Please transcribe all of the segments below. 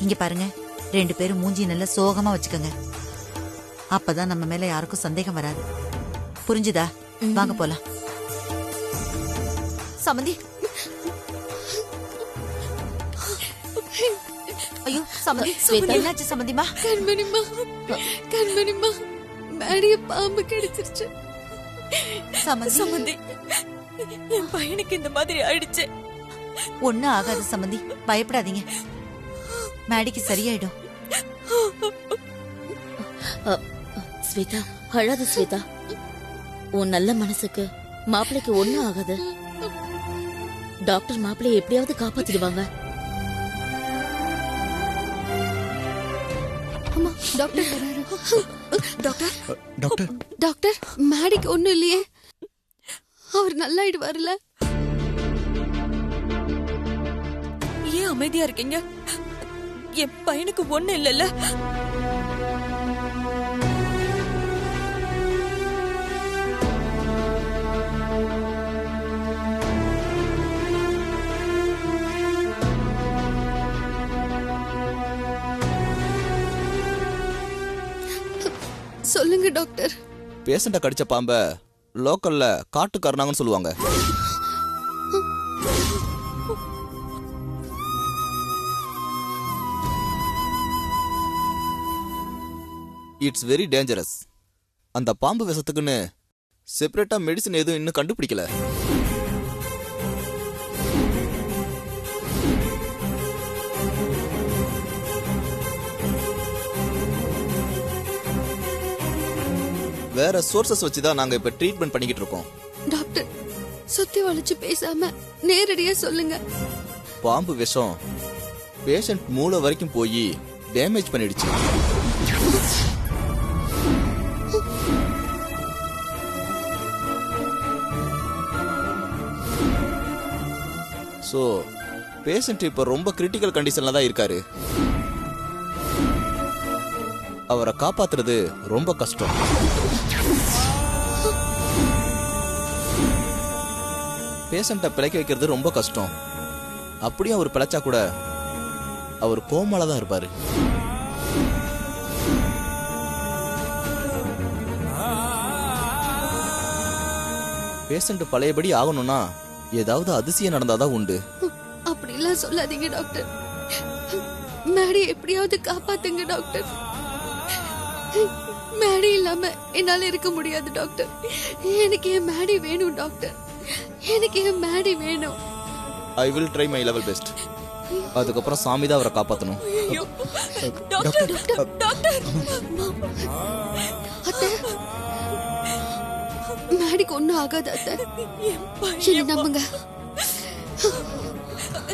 இங்க பாருங்க, 2 பேரும் மூஞ்சி நல்ல சோகமா வச்சுக்கோங்க. அப்பதான் நம்ம மேல யாருக்கும் சந்தேகம் வராது. புரிஞ்சுதா? வாங்க போலாம். சமந்தி, ஐயோ சமந்தி, என்னாச்சு சமந்திமா? கண்மணிமா மேடிய பாம்பு கிடைச்சிருச்சு. சமந்தி, என் பையனுக்கு இந்த மாதிரி ஆயிடுச்சு. ஒண்ணும் ஆகாது சமந்தி, பயப்படாதீங்க. மேடிக்கு சரியாயிடும். ஸ்வேதா, அழாத ஸ்வேதா. உன் நல்ல மனசுக்கு மாப்பிள்ளைக்கு ஒண்ணும் ஆகாது. டாக்டர் மாப்பிள்ளைய எப்படியாவது காப்பாத்திடுவாங்க. அம்மா, டாக்டர் வராரு. டாக்டர் டாக்டர் டாக்டர் மேடிக்கு ஒண்ணும் இல்லையே? அவர் நல்லாயிடுவாருல? ஏன் அமைதியா இருக்கீங்க? என் பையனுக்கு ஒண்ணு இல்லல்ல? சொல்லுங்க டாக்டர். பேஷண்ட கடிச்ச பாம்ப லோக்கல்ல காட்டுக்காரனாங்கன்னு சொல்லுவாங்க. It's very dangerous. அந்த பாம்பு விஷத்துக்குன்னு செப்பரேட்டா மெடிசன் எதுவும் இன்னும் கண்டுபிடிக்கல. வேற சோர்சஸ் வச்சுதான் நாங்க இப்ப ட்ரீட்மெண்ட் பண்ணிக்கிட்டு இருக்கோம். டாக்டர், சுத்தி வளைச்சு பேசாம நேரடியா சொல்லுங்க. பாம்பு விஷம் பேஷண்ட் மூளை வரைக்கும் போய் டேமேஜ் பண்ணிடுச்சு. சோ பேஷண்ட் இப்ப ரொம்ப கிரிட்டிக்கல் கண்டிஷன்ல தான் இருக்காரு. அவரை காப்பாத்துறது ரொம்ப கஷ்டம். பேஷண்ட்டை பிழைக்க வைக்கிறது ரொம்ப கஷ்டம். அப்படியும் அவர் பிழைச்சா கூட அவர் கோமால தான் இருப்பாரு. பேஷண்ட் பழையபடி ஆகணும்னா ஏதாவது அதிசயம் நடந்தாதான் உண்டு. அப்படிலாம் சொல்லாதீங்க டாக்டர். மேடி எப்படியாவது காப்பாத்துங்க டாக்டர். மேடி இல்லாம என்னால இருக்க முடியாது டாக்டர். எனக்கு என் மேடி வேணும் டாக்டர். எனக்கு என் மேடி வேணும். I will try my level best. அதுக்கப்புறம் சாமி தான் அவரை காப்பாத்தணும். Doctor, doctor. அத்தை, மேடிக்கு ஒண்ணும் ஆகாது அத்தை. என்ன நம்புங்க.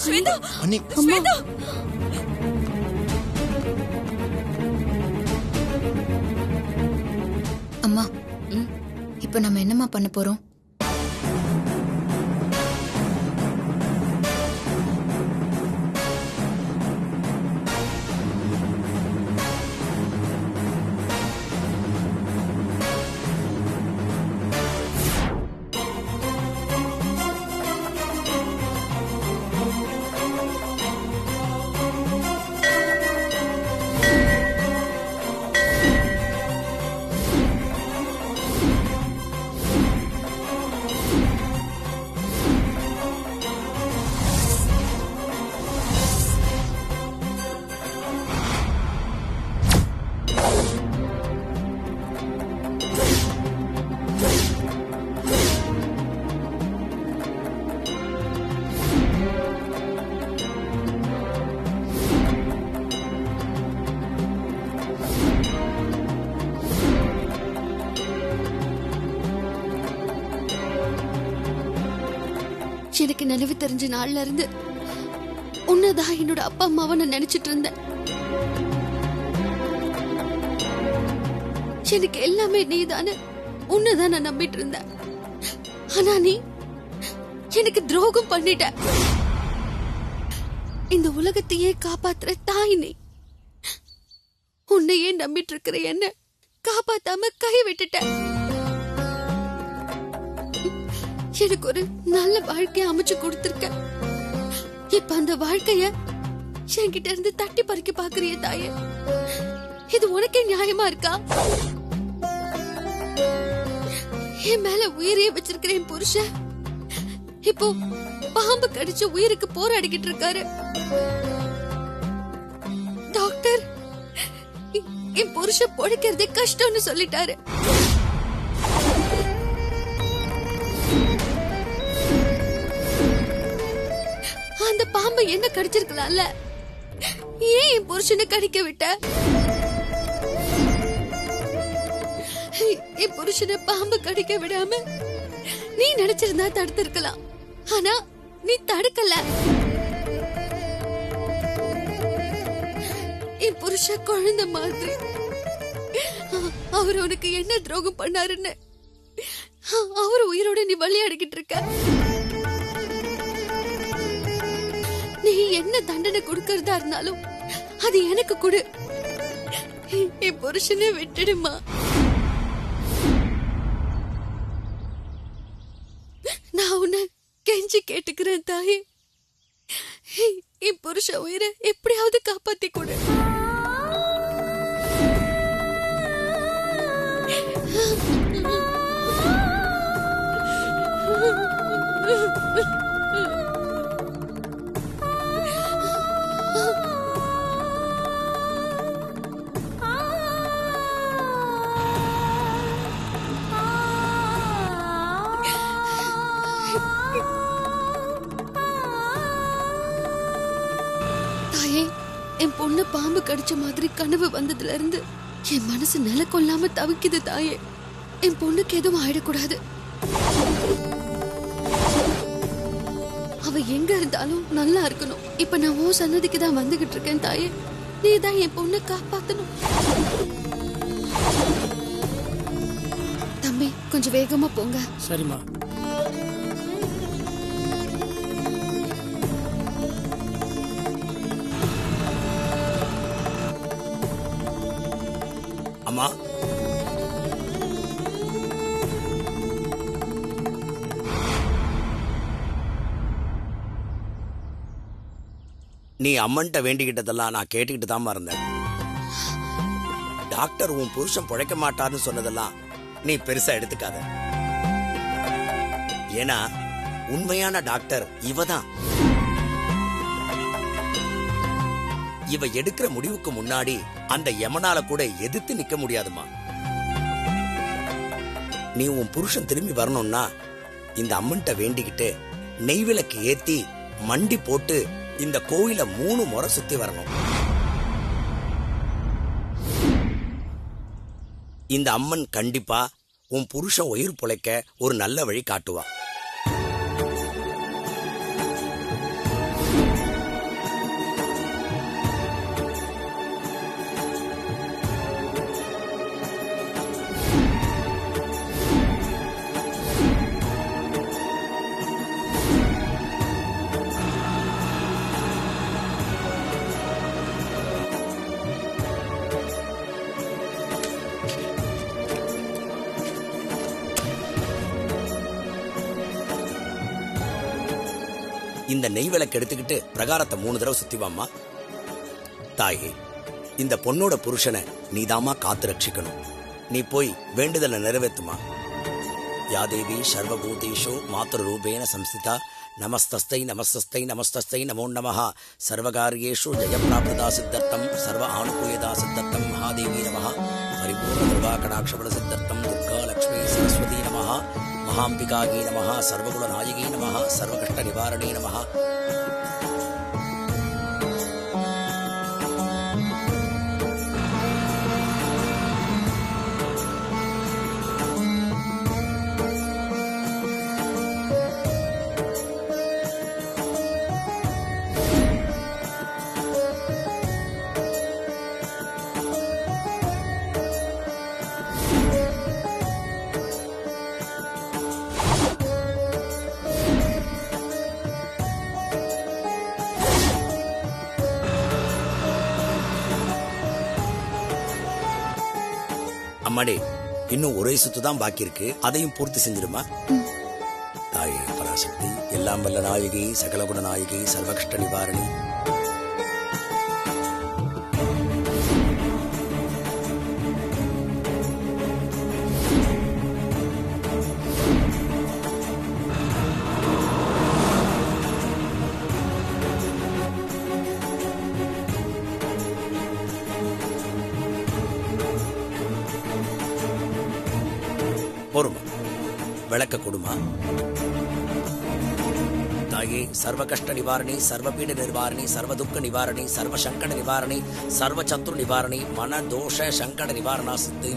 ஸ்வேதா, அண்ணி, ஸ்வேதா. அம்மா, இப்ப நம்ம என்னம்மா பண்ண போறோம்? எனக்கு நினைவு தெரிஞ்ச நாள்ல இருந்து உன்னதான் என்னோட அப்பா அம்மாவை நான் நினைச்சிட்டு இருந்தேன். எனக்கு எல்லாமே நீதானு உன்னதான் நான் நம்பிட்டு இருந்தேன். ஆனா நீ எனக்கு துரோகம் பண்ணிட்ட. இந்த உலகத்தையே காப்பாத்துற தாய் நீ. உன்னையே நம்பிட்டு இருக்கிற என்ன காப்பாத்தாம கை விட்டுட்ட. எனக்கு ஒரு நல்ல வாழ்க்கைய அமைச்சு கொடுத்திருக்க. இப்ப அந்த வாழ்க்கைய என்கிட்ட இருந்து தட்டி பறிக்க பாக்குறிய தாயே, இது உனக்கே நியாயமா இருக்கா? என் மேல உயிரையே வச்சிருக்கிற என் புருஷன் இப்போ பாம்பு கடிச்சு உயிருக்கு போராடிக்கிட்டு இருக்காரு. டாக்டர் என் புருஷன் பொழைக்கிறதே கஷ்டம்னு சொல்லிட்டாரு. அந்த பாம்பை என்ன கடிச்சிருக்கலாம்ல, ஏன் என் புருஷனை கடிக்க விட்ட? என் புருஷனை பாம்பு கடிக்க விடாம நீ நினைச்சிருந்தா தடுத்திருக்கலாம். ஆனா நீ தடுக்கல. என் புருஷ குழந்தை மாதிரி. அவர் உனக்கு என்ன துரோகம் பண்ணாருன்னு அவர் உயிரோட நீ விளையாடிக்கிட்டு இருக்க. நீ என்ன தண்டனை கொடுக்கறதா இருந்தாலும் அது எனக்கு கொடு. என் புருஷனை விட்டுடுமா. நான் உன்னை கெஞ்சி கேட்டுக்கிறேன் தாயே, என் புருஷ உயிரை எப்படியாவது காப்பாத்தி கொடு. தாயே, என் பொண்ணு பாம்பு கடிச்ச மாதிரி கனவு வந்ததுல இருந்து என் மனசு நில கொள்ளாம தவிக்குது தாயே. என் பொண்ணுக்கு எதுவும் ஆயிடக்கூடாது. அவ எங்க இருந்தாலும் நல்லா இருக்கணும். இப்ப நான் உன் சன்னதிக்கு தான் வந்துகிட்டு இருக்கேன் தாயே. நீ தான் என் பொண்ணை காப்பாத்தணும். தம்பி கொஞ்சம் வேகமா போங்க. சரிம்மா. அம்மா, நீ அம்மன்ட்ட வேண்டிக்கிட்டதெல்லாம் நான் கேட்டுக்கிட்டு தான் இருந்தேன். டாக்டர் உன் புருஷன் பிழைக்க மாட்டார்னு சொன்னதெல்லாம் நீ பெருசா எடுத்துக்காத. ஏன்னா உண்மையான டாக்டர் இவதான். இவ எடுக்கிற முடிவுக்கு முன்னாடி அந்த யமனால கூட எதிர்த்து நிக்க முடியாதுமா. நீ உன் புருஷன் திரும்பி வரணும்னா இந்த அம்மன்ட்ட வேண்டிக்கிட்டு நெய்விளக்கு ஏத்தி மண்டி போட்டு இந்த கோயில 3 முறை சுத்தி வரணும். இந்த அம்மன் கண்டிப்பா உன் புருஷன் உயிர் பொழைக்க ஒரு நல்ல வழி காட்டுவா. இந்த நெய் விளக்கு எடுத்துக்கிட்டு பிரகாரத்தை 3 தடவை சுத்திவாமா. தாயே, இந்த பொண்ணோட புருஷனை நீதாமா காத்து ரட்சிக்கணும். நீ போய் வேண்டுதலை நிறைவேற்றுமா. யாதேவி சர்வபூதேஷு மாத்திரு ரூபேண சம்ஸ்திதா நமஸ்தஸ்தை நமஸ்தஸ்தை நமஸ்தஸ்தை நமோ நமஹ சர்வகாரியேஷு ஜெயப்பிராப்ததா சித்தர்த்தம் சர்வ ஆனுகூல்யதா சித்தர்த்தம் மகாதேவி நமஹ பரிபூர்ண துர்கா கடாட்சபல சித்தர்த்தம் துர்கா லக்ஷ்மி சரஸ்வதி நமஹ மகாம்பிகாகி நமஹ சர்வகுண நாயகி நமஹ சர்வகஷ்ட நிவாரணே நமஹ. அம்மாடே, இன்னும் ஒரே சுத்து தான் பாக்கி இருக்கு. அதையும் பூர்த்தி செஞ்சிருமா. தாயே பராசக்தி, எல்லாம் வல்ல நாயகி, சகலகுண நாயகி, சர்வகஷ்ட நிவாரணி. போருமா, விளக்க கொடுமா. தாயே, சர்வ கஷ்ட நிவாரணி, சர்வபீட நிவாரணி, சர்வ துக்க நிவாரணி, சர்வ சங்கட நிவாரணி, சர்வ சத்ரு நிவாரணி, மன தோஷ சங்கட நிவாரணா சித்தி.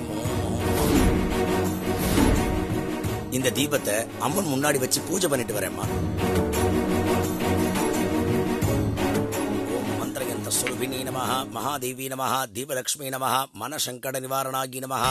இந்த தீபத்தை அம்மன் முன்னாடி வச்சு பூஜை பண்ணிட்டு வரேம்மா. ஓம் மந்திரயந்த சுரபினி நமஹ, மகாதேவி நமஹ, தீபலக்ஷ்மி நமஹ, மனசங்கட நிவாரணாகி நமஹ,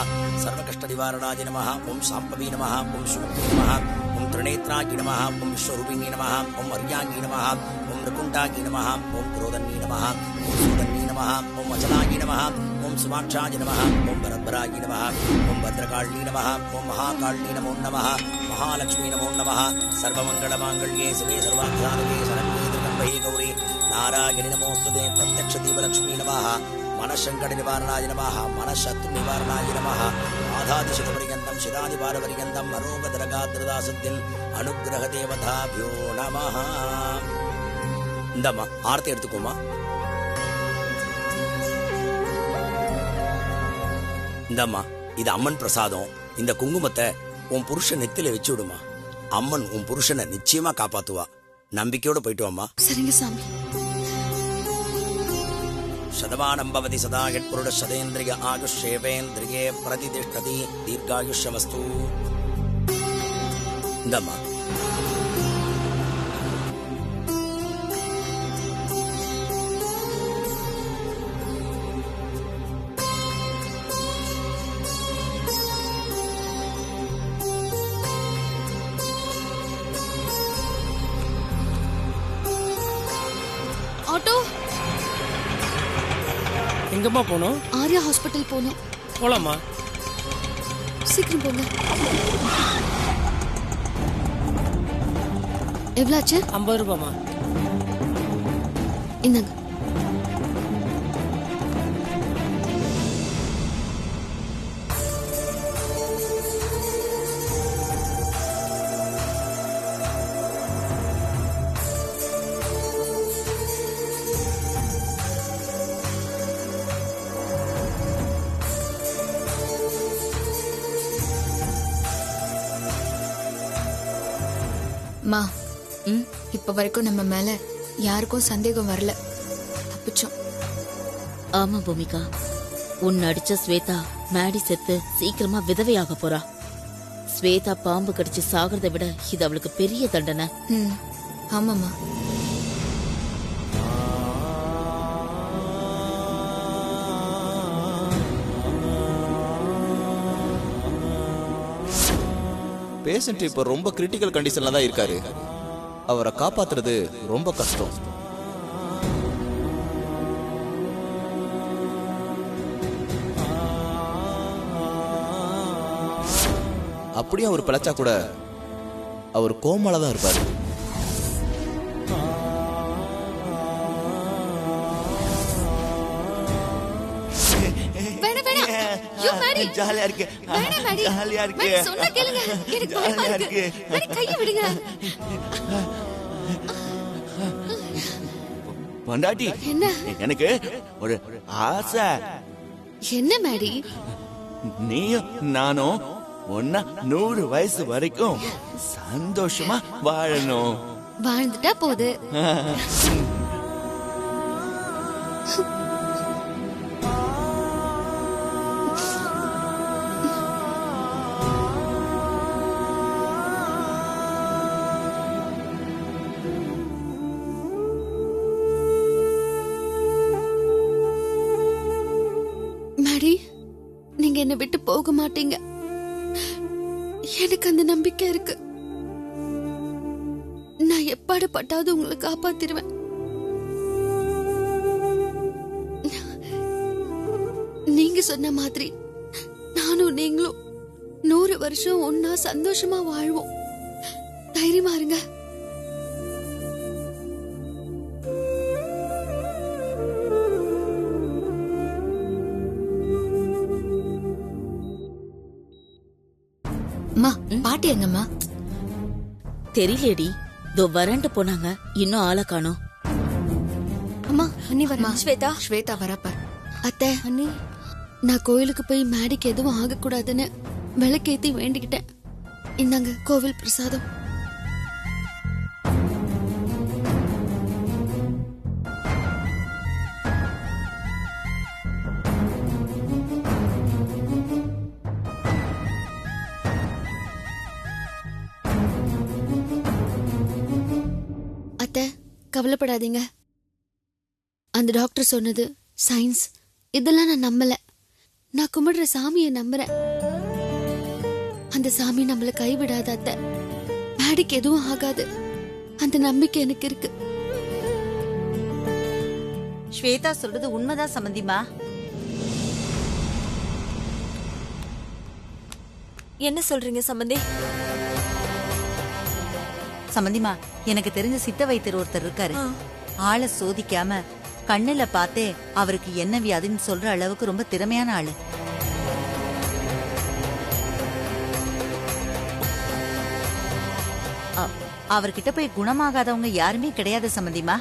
சர்வகஷ்ட நிவாரணாதி நமஹ, ஓம் சாம்பவி நமஹ, ஓம் சுமதி நமஹ, ஓம் திரிநேத்ராகி நமஹ, ஓம் விஸ்வரூபிணி நமஹ, ஓம் அர்யாகி நமஹ, ஓம் நிகுண்டாகி நமஹ, ஓம் குரோதன்னி நமஹ, ஓம் சூதன்னி நமஹ, ஓம் அஜலாகி நமஹ, ஓம் சுமாட்சாஜி நமஹ, ஓம் பரத்பராகி நமஹ, ஓம் பத்ரகாளினி நமஹ, ஓம் மகாகாளினி நமோ நமஹ, மகாலட்சுமி நமோ நமஹ, சர்வமங்கள மாங்கல்யே சிவே சர்வார்த்தாரகே சரண்யே திரிகம்பஹே கௌரி நாராயணி நமோஸ்துதே. பிரத்யக்ஷ தீபலக்ஷ்மி நமஹ, மனசங்கட நிவாரணாய நமஹ, மனசத்ரு நிவாரணாய நமஹ, ஆதாதிசிதபரியந்தம் சிதாதிபாரபரியந்தம் அரோகதரகாத்ரதாசத்தில் அனுகிரக தேவதாபியோ நமஹ. இந்தம்மா ஆரத்தை எடுத்துக்கோமா. இந்தம்மா, இது அம்மன் பிரசாதம். இந்த குங்குமத்தை உன் புருஷன் நெத்தில வச்சு விடுமா. அம்மன் உன் புருஷனை நிச்சயமா காப்பாத்துவா. நம்பிக்கையோட போயிட்டு வாமா. சரிங்க சாமி. சதமானம் பவதி சதா யட்புருட சதேந்திரிய ஆயுஷேவேந்திரியே பிரதிதிஷ்டதி தீர்காயுஷ்யமஸ்து. இந்தம்மா. ஆட்டோ. எங்கம்மா போகணும்? ஆர்யா ஹாஸ்பிட்டல் போகணும். போலாமா? சீக்கிரம் போங்க. எவ்வளோ ஆச்சு? 50 ரூபாமா. இந்தாங்க. மா, இப்ப வரைக்கும் நம்ம மேல யாருக்கும் சந்தேகம் வரல. தப்பிச்சோம். ஆமா பூமிகா, உன் அடிச்ச ஸ்வேதா மேடி செத்து சீக்கிரமா விதவையாக போறா. ஸ்வேதா பாம்பு கடிச்சு சாகிறத விட இது அவளுக்கு பெரிய தண்டனை. ஆமாமா. பேஷண்ட் இப்ப ரொம்ப கிரிட்டிக்கல் கண்டிஷன்ல தான் இருக்காரு. அவரை காப்பாத்துறது ரொம்ப கஷ்டம். அப்படியே அவர் பிழைச்சா கூட அவர் கோமால தான் இருப்பாரு. ஜாலியா இருக்கு. ஜாலியா இருக்கு. சொன்னா கேளுங்க. எனக்கு பயமா இருக்கு. கையை விடுங்க. பொண்டாட்டி, என்ன? எனக்கு ஒரு ஆசை. என்ன மேடி? நீயும் நானும் ஒன்னா 100 வயசு வரைக்கும் சந்தோஷமா வாழணும். வாழ்ந்துட்டா போது. மேடி, நீங்க என்னை விட்டு போக மாட்டீங்க. எனக்கு அந்த நம்பிக்கை இருக்கு. நான் எப்பாடு பட்டாவது உங்களை காப்பாத்திருவேன். நீங்க சொன்ன மாதிரி நானும் நீங்களும் 100 வருஷம் ஒன்னா சந்தோஷமா வாழ்வோம். தைரியமா இருங்க. அம்மா பாட்டி எங்கம்மா? தெரியலடி, இதோ வரண்டு போனாங்க, இன்னும் ஆளை காணோம். அம்மா அண்ணி அம்மா, ஸ்வேதா ஸ்வேதா வரப்ப. அத்தை அண்ணி, நான் கோயிலுக்கு போய் மேடிக்கு எதுவும் ஆகக்கூடாதுன்னு விளக்கேத்தி வேண்டிக்கிட்டேன். இந்தாங்க கோவில் பிரசாதம். அத்தை கவலைப்படாதீங்க. அந்த டாக்டர் சொன்னது சயின்ஸ், இதெல்லாம் நான் நம்பல. நான் கும்பிடுற சாமியை நம்புறேன். அந்த சாமி நம்மள கைவிடாத அத்தை. மேடிக்கு எதுவும் ஆகாது, அந்த நம்பிக்கை எனக்கு இருக்கு. ஸ்வேதா சொல்றது உண்மைதான் சம்பந்திமா. என்ன சொல்றீங்க சம்பந்தி? சம்பந்திமா, எனக்கு தெரிஞ்ச சித்த வைத்தியர் ஒருத்தர் இருக்காரு. ஆளை சோதிக்காம கண்ணுல பார்த்தே அவருக்கு என்ன வியாதின்னு சொல்ற அளவுக்கு ரொம்ப திறமையான ஆளு. அவர்கிட்ட போய் குணமாகாதவங்க யாருமே கிடையாது சம்பந்திமா.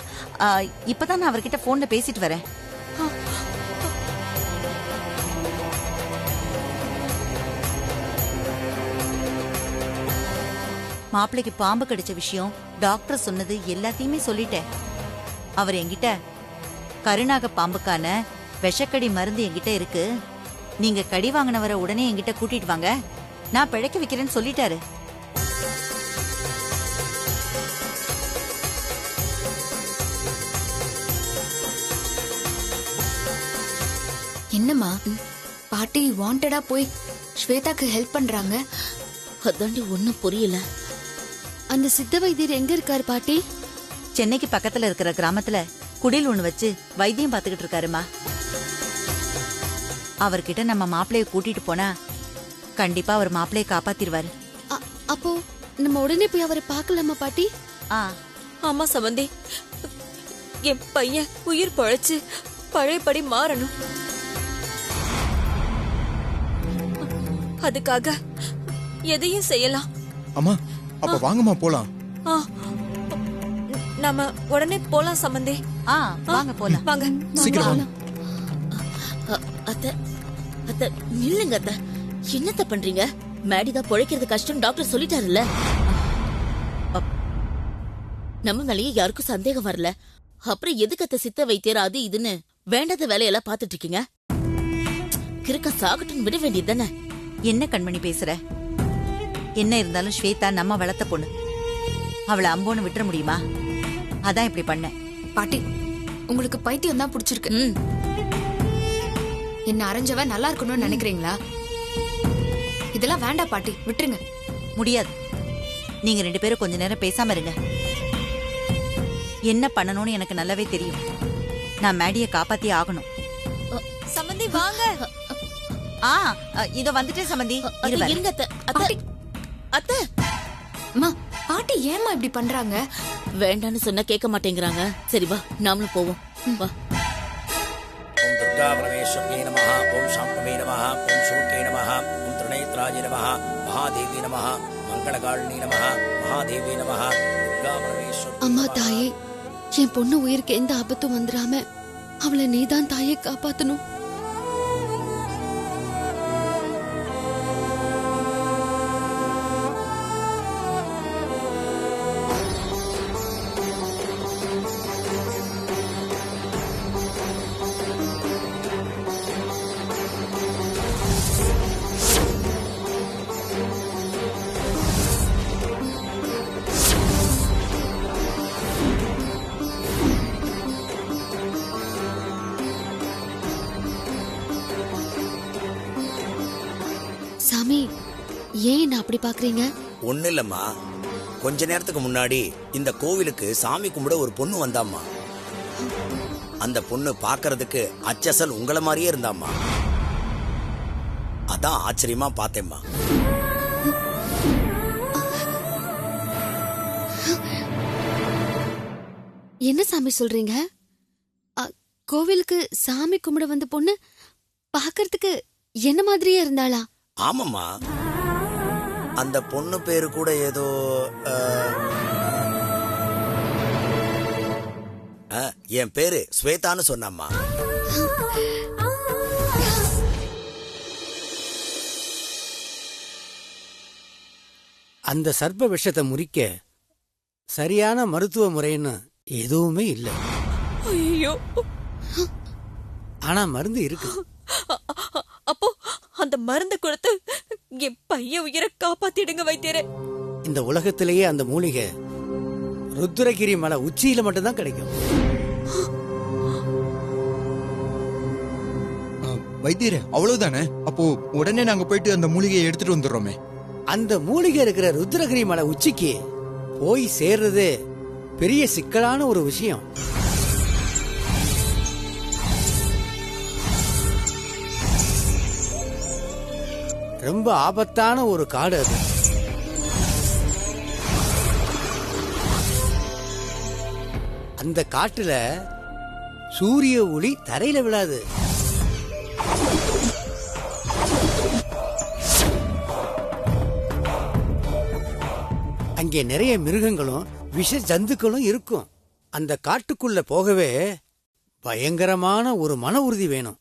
இப்பதான் நான் அவர்கிட்ட போன்ல பேசிட்டு வரேன். மாப்பிள்ளைக்கு பாம்பு கடிச்ச விஷயம், டாக்டர் சொன்னது எல்லாத்தையுமே சொல்லிட்டேன். அவர் என்கிட்ட கருநாக பாம்புக்கான விஷக்கடி மருந்து என்கிட்ட இருக்கு, நீங்க கடி வாங்கினவரை உடனே என்கிட்ட கூட்டிட்டு வாங்க, நான் பிழைக்க வைக்கிறேன்னு சொல்லிட்டாரு. என்னம்மா பாட்டி வாண்டடா போய் ஸ்வேதாக்கு ஹெல்ப் பண்றாங்க? அதாண்டி ஒன்னும் புரியல. அந்த சித்த வைத்தியர் எங்க இருக்காரு பாட்டி? சென்னைக்கு பக்கத்துல இருக்கிற கிராமத்துல குடில் ஒண்ணு வச்சு வைத்தியம் பாத்துக்கிட்டு இருக்காருமா. அவர்கிட்ட நம்ம மாப்பிள்ளைய கூட்டிட்டு போனா கண்டிப்பா அவர் மாப்பிள்ளைய காப்பாத்திருவாரு. அப்போ நம்ம உடனே போய் அவரை பார்க்கலாமா பாட்டி? ஆமா சம்பந்தி, என் பையன் உயிர் பழைச்சு பழையபடி மாறணும். அதுக்காக எதையும் செய்யலாம். அம்மா, அப்ப வாங்கம்மா போலாம். நாம உடனே போலாம் சம்பந்தி. வாங்க போலாம். வாங்க சீக்கிரம். அத்த அத்த நில்லுங்க அத்த, என்னத்த பண்றீங்க? மேடிதான் பொழைக்கிறது கஷ்டம் டாக்டர் சொல்லிட்டாருல்ல. நம்ம மேலேயே யாருக்கும் சந்தேகம் வரல, அப்புறம் எதுக்கு அத்த சித்த வைத்தியர் அது இதுன்னு வேண்டாத வேலையெல்லாம் பாத்துட்டு இருக்கீங்க? கிறுக்க சாகட்டும் விட வேண்டியது தானே. என்ன கண்மணி பேசுற? என்ன இருந்தாலும் ஸ்வேதா நம்ம வளர்த்த பொண்ணு, அவளை அம்போன்னு விட்டுற முடியுமா? அதான் இப்படி பண்ண. பாட்டி, உங்களுக்கு பைத்தியம் தான் பிடிச்சிருக்கு. என்ன அரைஞ்சவ நல்லா இருக்கணும்னு நினைக்கிறீங்களா? இதெல்லாம் வேண்டாம் பாட்டி, விட்டுருங்க. முடியாது. நீங்க 2 பேரும் கொஞ்ச நேரம் பேசாம இருங்க. என்ன பண்ணணும்னு எனக்கு நல்லாவே தெரியும். நான் மேடிய காப்பாத்தி ஆகணும். சம்பந்தி வாங்க. இதோ வந்துட்டேன் சம்பந்தி. இருங்க அத்த. அத்த அத்த அம்மா, பாட்டி ஏம்மா இப்படி பண்றாங்க? வேண்டான்னு சொன்னா கேட்க மாட்டேங்கிறாங்க. சரி வா, நாமளும் போவோம். வா. ஓம் துர்கா பரமேஸ்வரியே நமஹ, ஓம் சாம்பவே நமஹ, ஓம் சூர்கே நமஹ, ஓம் திரிநேத்ராஜே நமஹ, மகாதேவி நமஹ, மங்களகாலினி நமஹ, மகாதேவி நமஹ, துர்கா பரமேஸ்வரி. அம்மா தாயே, என் பொண்ணு உயிருக்கு எந்த ஆபத்தும் வந்துடாம அவளை நீதான் தாயே காப்பாத்தணும். சாமி, ஏன் என்ன அப்படி பாக்குறீங்க? ஒண்ணு இல்லம்மா, கொஞ்ச நேரத்துக்கு முன்னாடி இந்த கோவிலுக்கு சாமி கும்பிட ஒரு பொண்ணு வந்தாம்மா. அந்த பொண்ணு பாக்குறதுக்கு அச்சசல் உங்கள மாதிரியே இருந்தாம்மா. அதான் ஆச்சரியமா பார்த்தேம்மா. என்ன சாமி சொல்றீங்க? கோவிலுக்கு சாமி கும்பிட வந்த பொண்ணு பாக்கிறதுக்கு என்ன மாதிரியே இருந்தாளா? ஆமாம்மா, அந்த பொண்ணு பேரு கூட ஏதோ என் பேரு ஸ்வேதான்னு சொன்னாம்மா. அந்த சர்ப்ப விஷத்தை முறிக்க சரியான மருத்துவ முறைன்னு எதுவுமே இல்லை. ஐயோ, ஆனா மருந்து இருக்கு. அப்போ அந்த மருந்து கொடுத்து என் பையன் உயிரை காப்பாத்திடுங்க வைத்தியரே. இந்த உலகத்திலேயே அந்த மூலிகை ருத்ரகிரி மலை உச்சியில மட்டும்தான் கிடைக்கும். வைத்தியரே, அவ்வளவுதானே? அப்போ உடனே நாங்க போயிட்டு அந்த மூலிகையை எடுத்துட்டு வந்துடுறோமே. அந்த மூலிகை இருக்கிற ருத்ரகிரி மலை உச்சிக்கு போய் சேர்றது பெரிய சிக்கலான ஒரு விஷயம். ரொம்ப ஆபத்தான ஒரு காடு அது. அந்த காட்டுல சூரிய ஒளி தரையில விழாது. அங்கே நிறைய மிருகங்களும் விஷ ஜந்துக்களும் இருக்கும். அந்த காட்டுக்குள்ள போகவே பயங்கரமான ஒரு மன உறுதி வேணும்.